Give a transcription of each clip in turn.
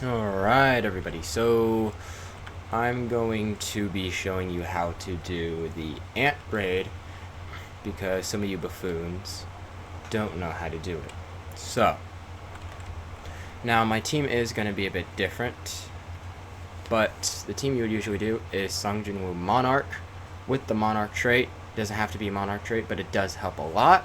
Alright everybody, so I'm going to be showing you how to do the ant raid because some of you buffoons don't know how to do it. So, now my team is going to be a bit different, but the team you would usually do is Sungjinwoo Monarch with the monarch trait. It doesn't have to be a monarch trait, but it does help a lot.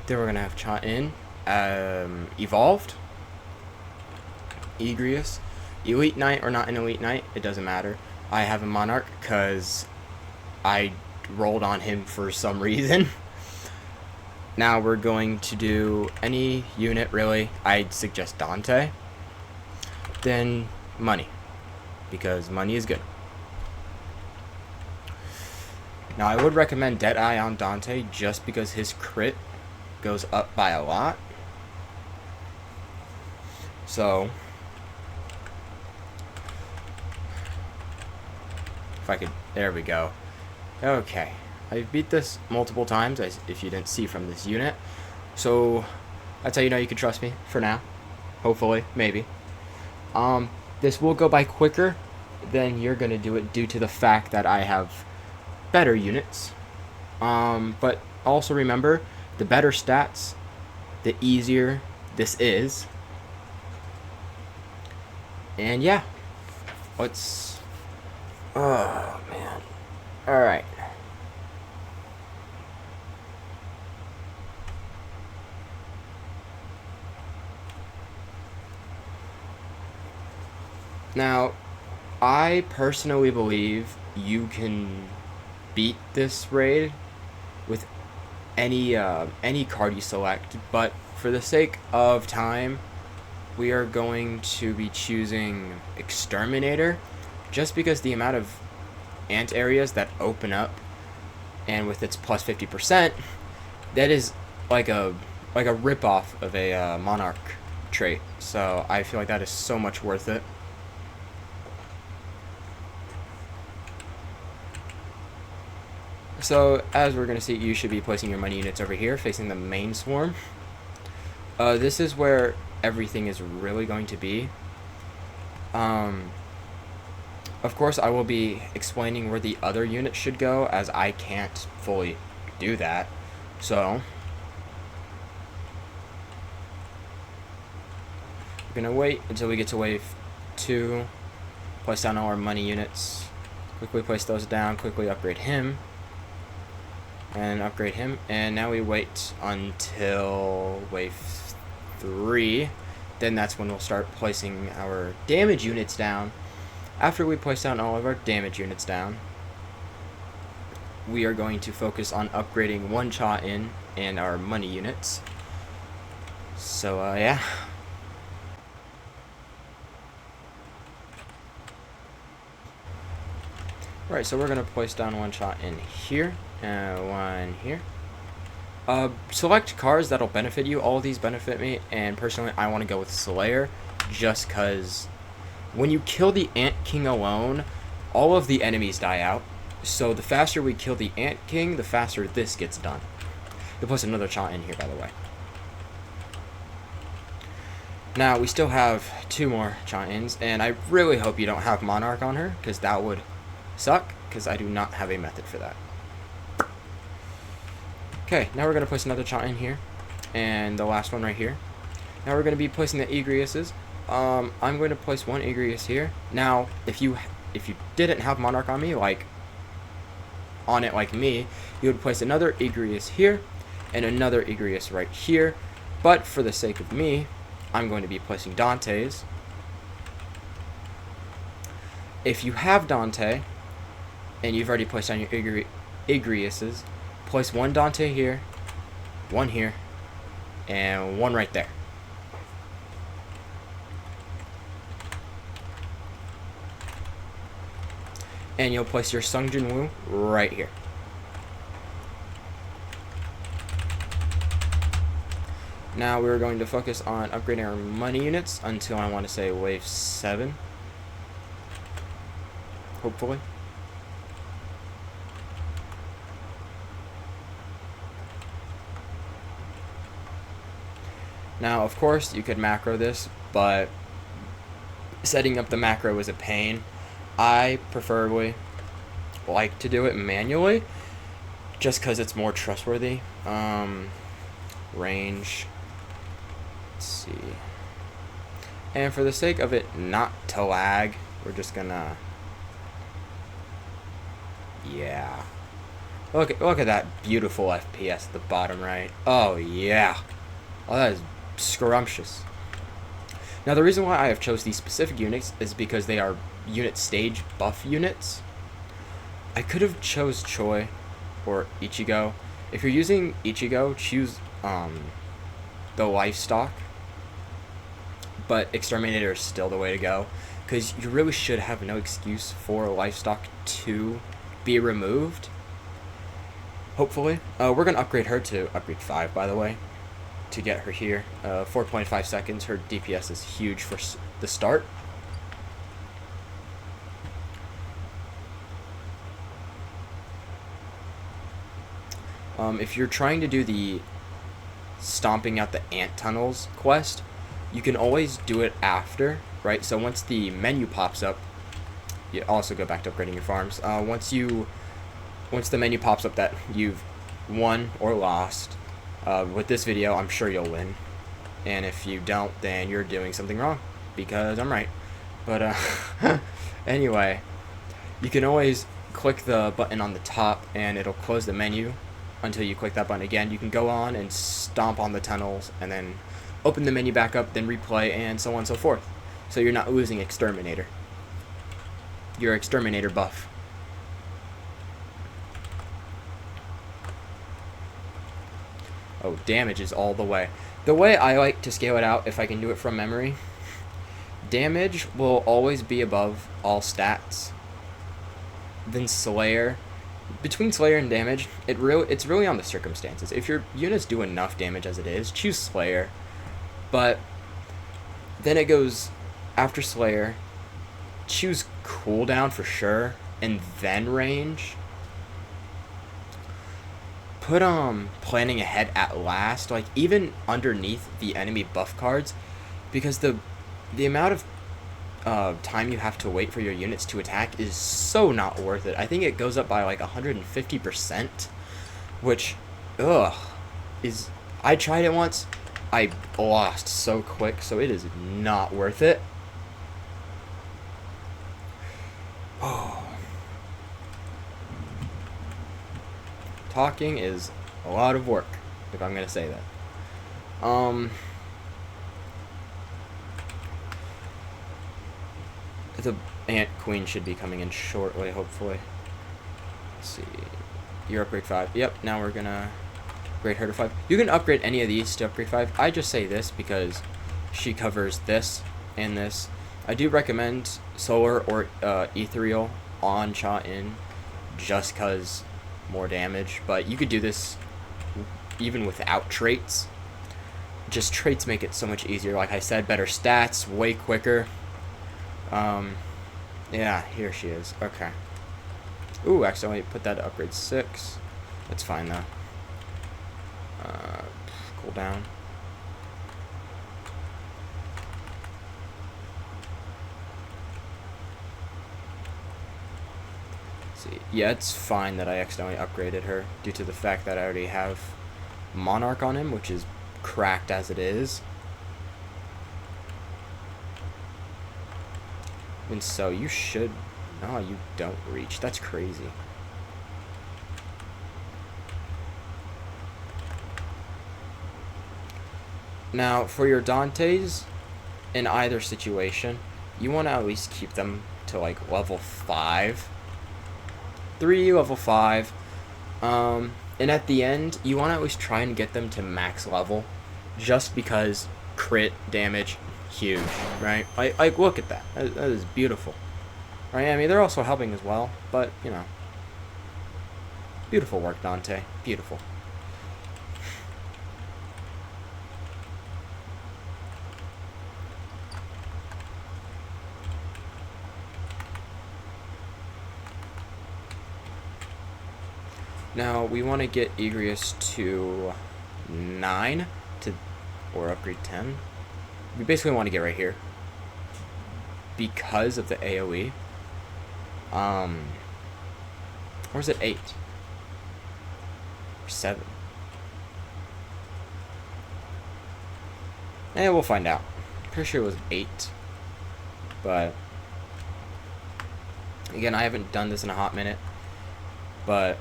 Then we're going to have Cha-In, evolved, Igros, Elite Knight or not an Elite Knight, it doesn't matter. I have a Monarch because I rolled on him for some reason. Now we're going to do any unit, really. I'd suggest dawntay. Then money, because money is good. Now I would recommend Deadeye on dawntay just because his crit goes up by a lot. So if I could, there we go. Okay, I've beat this multiple times, if you didn't see from this unit. So that's how you know you can trust me for now. Hopefully, maybe. This will go by quicker than you're gonna do it due to the fact that I have better units. But also remember, the better stats, the easier this is. And yeah, let's. Oh, man. Alright. Now, I personally believe you can beat this raid with any card you select, but for the sake of time, we are going to be choosing Exterminator. Just because the amount of ant areas that open up, and with its plus 50%, that is like a rip-off of a monarch trait. So I feel like that is so much worth it. So as we're going to see, you should be placing your money units over here, facing the main swarm. This is where everything is really going to be. Of course, I will be explaining where the other units should go, as I can't fully do that. So, we're going to wait until we get to wave 2, place down all our money units, quickly place those down, quickly upgrade him, and upgrade him, and now we wait until wave 3, then that's when we'll start placing our damage units down. After we place down all of our damage units down, we are going to focus on upgrading one Cha-In and our money units. So, yeah. Right, so we're going to place down one Cha-In here, and one here. Select cars that'll benefit you. All of these benefit me, and personally, I want to go with Slayer, just because when you kill the Ant King alone, all of the enemies die out. So the faster we kill the Ant King, the faster this gets done. You'll place another Cha-In here, by the way. Now, we still have 2 more Cha-Ins, and I really hope you don't have Monarch on her, because that would suck, because I do not have a method for that. Okay, now we're going to place another Cha-In here, and the last one right here. Now we're going to be placing the Igroses. I'm going to place one Igros here. Now, if you didn't have Monarch on me, like me, you would place another Igros here and another Igros right here. But for the sake of me, I'm going to be placing Dante's. If you have Dawntay and you've already placed on your Igroses, place one Dawntay here, one here, and one right there. And you'll place your Sungjinwoo right here. Now we're going to focus on upgrading our money units until I want to say wave 7. Hopefully. Now, of course, you could macro this, but setting up the macro is a pain. I preferably like to do it manually, just because it's more trustworthy. Range. Let's see. And for the sake of it not to lag, we're just gonna... Yeah. Look at that beautiful FPS at the bottom right. Oh, yeah. Oh, that is scrumptious. Now, the reason why I have chose these specific units is because they are unit stage buff units. I could have chose Choi or Ichigo. If you're using Ichigo, choose the livestock. But exterminator is still the way to go, because you really should have no excuse for livestock to be removed. Hopefully. We're going to upgrade her to upgrade 5, by the way, to get her here. 4.5 seconds. Her DPS is huge for the start. If you're trying to do the stomping out the ant tunnels quest, you can always do it after, right? So once the menu pops up, you also go back to upgrading your farms. Once the menu pops up that you've won or lost, with this video, I'm sure you'll win. And if you don't, then you're doing something wrong, because I'm right. But anyway, you can always click the button on the top and it'll close the menu until you click that button again. You can go on and stomp on the tunnels and then open the menu back up, then replay, and so on and so forth. So you're not losing exterminator. Your exterminator buff. Oh, damage is all the way. The way I like to scale it out, if I can do it from memory, damage will always be above all stats. Then Slayer. Between Slayer and damage, it's really on the circumstances. If your units do enough damage as it is, choose Slayer. But then it goes after Slayer, choose cooldown for sure, and then range. Put planning ahead at last, like even underneath the enemy buff cards, because the amount of time you have to wait for your units to attack is so not worth it. I think it goes up by like 150%, which is... I tried it once. I lost so quick, so it is not worth it. Oh. Talking is a lot of work, if I'm gonna say that. The Ant Queen should be coming in shortly, hopefully. Let's see. You're upgrade 5. Yep, now we're gonna upgrade her to 5. You can upgrade any of these to upgrade 5. I just say this because she covers this and this. I do recommend Solar or Ethereal on Cha-In, just because more damage. But you could do this even without traits. Just traits make it so much easier. Like I said, better stats, way quicker. Yeah, here she is. Okay. Ooh, accidentally put that to upgrade 6. That's fine though. Cool down. Let's see. Yeah, it's fine that I accidentally upgraded her due to the fact that I already have Monarch on him, which is cracked as it is. And so you should... No, you don't reach. That's crazy. Now, for your Dantes, in either situation, you want to at least keep them to, like, level 5. 3, level 5. And at the end, you want to at least try and get them to max level. Just because crit damage... huge, right? Like look at that. That is beautiful, right? I mean, they're also helping as well, but you know, beautiful work, Dante. Beautiful. Now we want to get Igros to 9 or upgrade 10. We basically want to get right here. because of the AoE. Or is it 8? Or 7? We'll find out. Pretty sure it was 8. But again, I haven't done this in a hot minute. But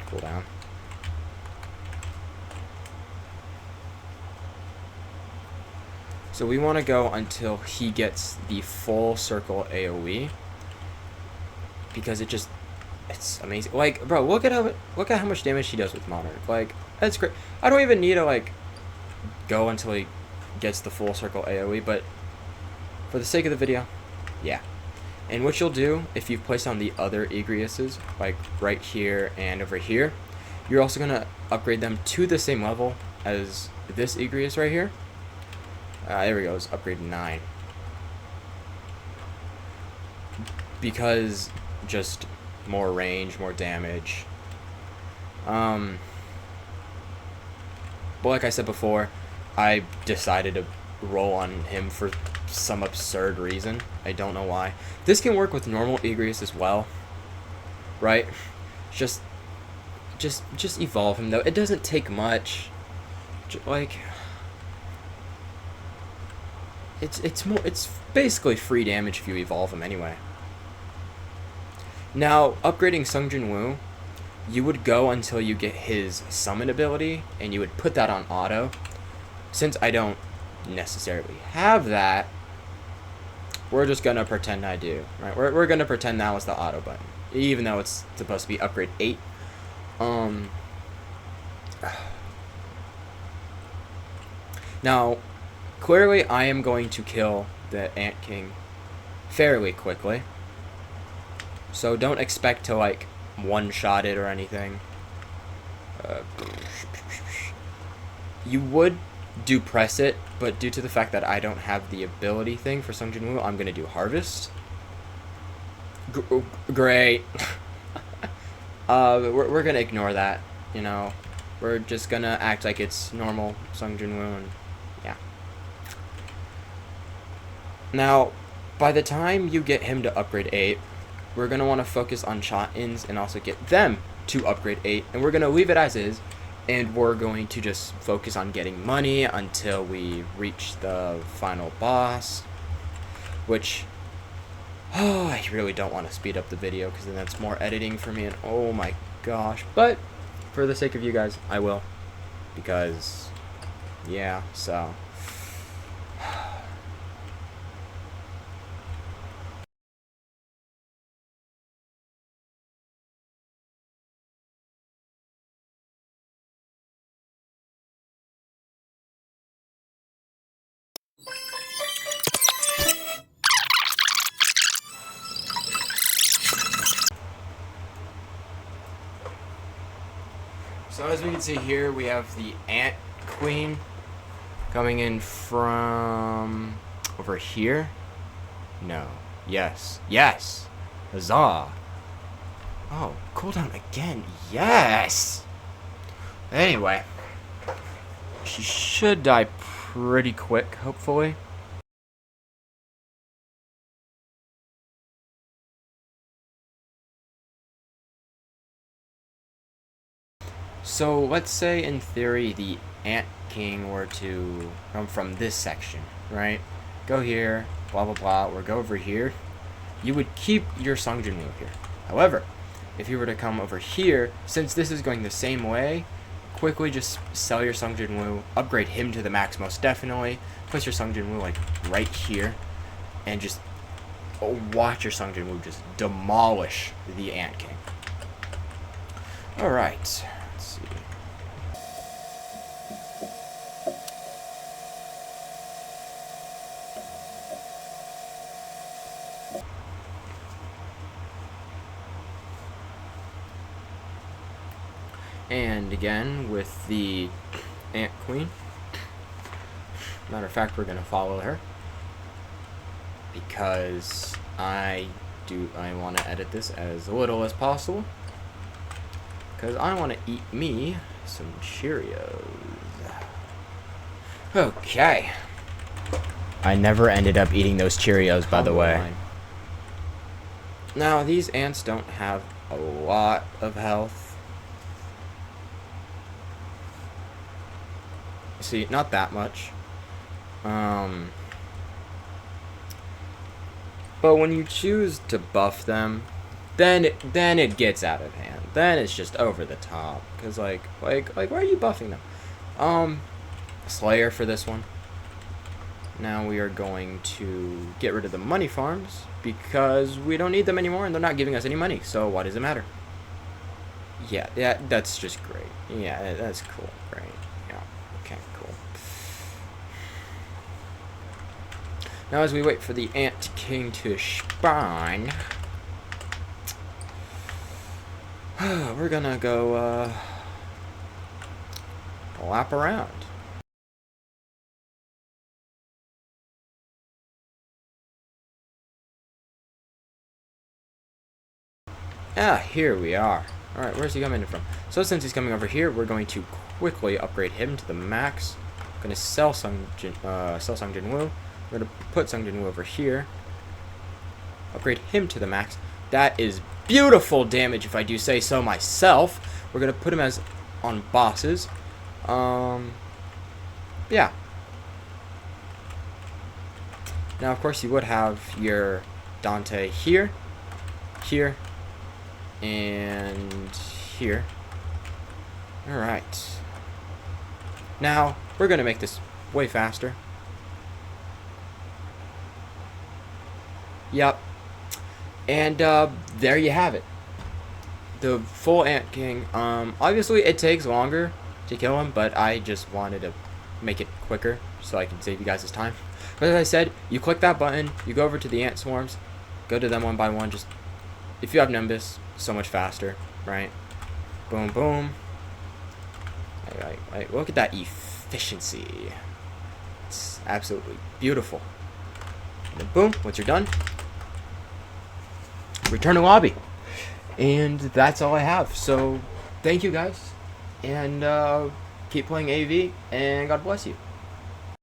cool down. So we want to go until he gets the full circle AoE, because it's amazing. Like, bro, look at how much damage he does with monarch. Like, that's great. I don't even need to like go until he gets the full circle AoE, but for the sake of the video, yeah. And what you'll do if you've placed on the other Igroses, like right here and over here, you're also gonna upgrade them to the same level as this Igros right here. There we go, it's upgrade 9. Because just more range, more damage. But like I said before, I decided to roll on him for some absurd reason. I don't know why. This can work with normal Igros as well, right? Just evolve him though. It doesn't take much. Like, it's basically free damage if you evolve him anyway. Now, upgrading Sung Jin Woo, you would go until you get his summon ability, and you would put that on auto. Since I don't necessarily have that, we're just gonna pretend I do, right? We're gonna pretend that was the auto button, even though it's supposed to be upgrade 8. Now, clearly I am going to kill the Ant King fairly quickly, so don't expect to like one-shot it or anything. You would do press it, but due to the fact that I don't have the ability thing for Sung Jin Woo, I'm gonna do harvest. Great. We're gonna ignore that, you know. We're just gonna act like it's normal Sung Jin Woo, and yeah. Now, by the time you get him to upgrade 8, we're gonna want to focus on shot-ins and also get them to upgrade 8, and we're gonna leave it as is. And we're going to just focus on getting money until we reach the final boss. Which, I really don't want to speed up the video, because then that's more editing for me, and oh my gosh. But, for the sake of you guys, I will. Because, yeah, so. So as we can see here, we have the Ant Queen coming in from over here. No. Yes. Yes. Huzzah. Oh, cooldown again. Yes. Anyway, she should die pretty quick, hopefully. So let's say in theory the Ant King were to come from this section, right? Go here, blah blah blah, or go over here. You would keep your Sung Jin Woo here. However, if you were to come over here, since this is going the same way, quickly just sell your Sung Jin Woo, upgrade him to the max most definitely, place your Sung Jin Woo like right here, and just watch your Sung Jin Woo just demolish the Ant King. Alright. See. And again with the Ant Queen. Matter of fact, we're gonna follow her because I want to edit this as little as possible. Because I want to eat me some Cheerios. Okay. I never ended up eating those Cheerios, by the way. Line. Now, these ants don't have a lot of health. See, not that much. But when you choose to buff them, then it gets out of hand. Then it's just over the top. Cause like why are you buffing them? Slayer for this one. Now we are going to get rid of the money farms because we don't need them anymore and they're not giving us any money. So why does it matter? Yeah, that's just great. Yeah, that's cool. Great. Yeah. Okay, cool. Now as we wait for the Ant King to spawn, we're gonna go lap around. Ah, here we are. Alright, where's he coming from? So since he's coming over here, we're going to quickly upgrade him to the max. I'm going to sell Sung Jinwoo. We're going to put Sung Jinwoo over here. Upgrade him to the max. That is beautiful damage, if I do say so myself. We're going to put him as on bosses. Yeah. Now, of course, you would have your dawntay here, here, and here. Alright. Now, we're going to make this way faster. Yep. And there you have it. The full Ant King. Obviously, it takes longer to kill him, but I just wanted to make it quicker so I can save you guys' time. But as I said, you click that button, you go over to the ant swarms, go to them one by one. Just if you have Nimbus, so much faster, right? Boom, boom. Look at that efficiency. It's absolutely beautiful. And then boom, once you're done, return to lobby. And that's all I have. So thank you guys, and keep playing AV, and God bless you.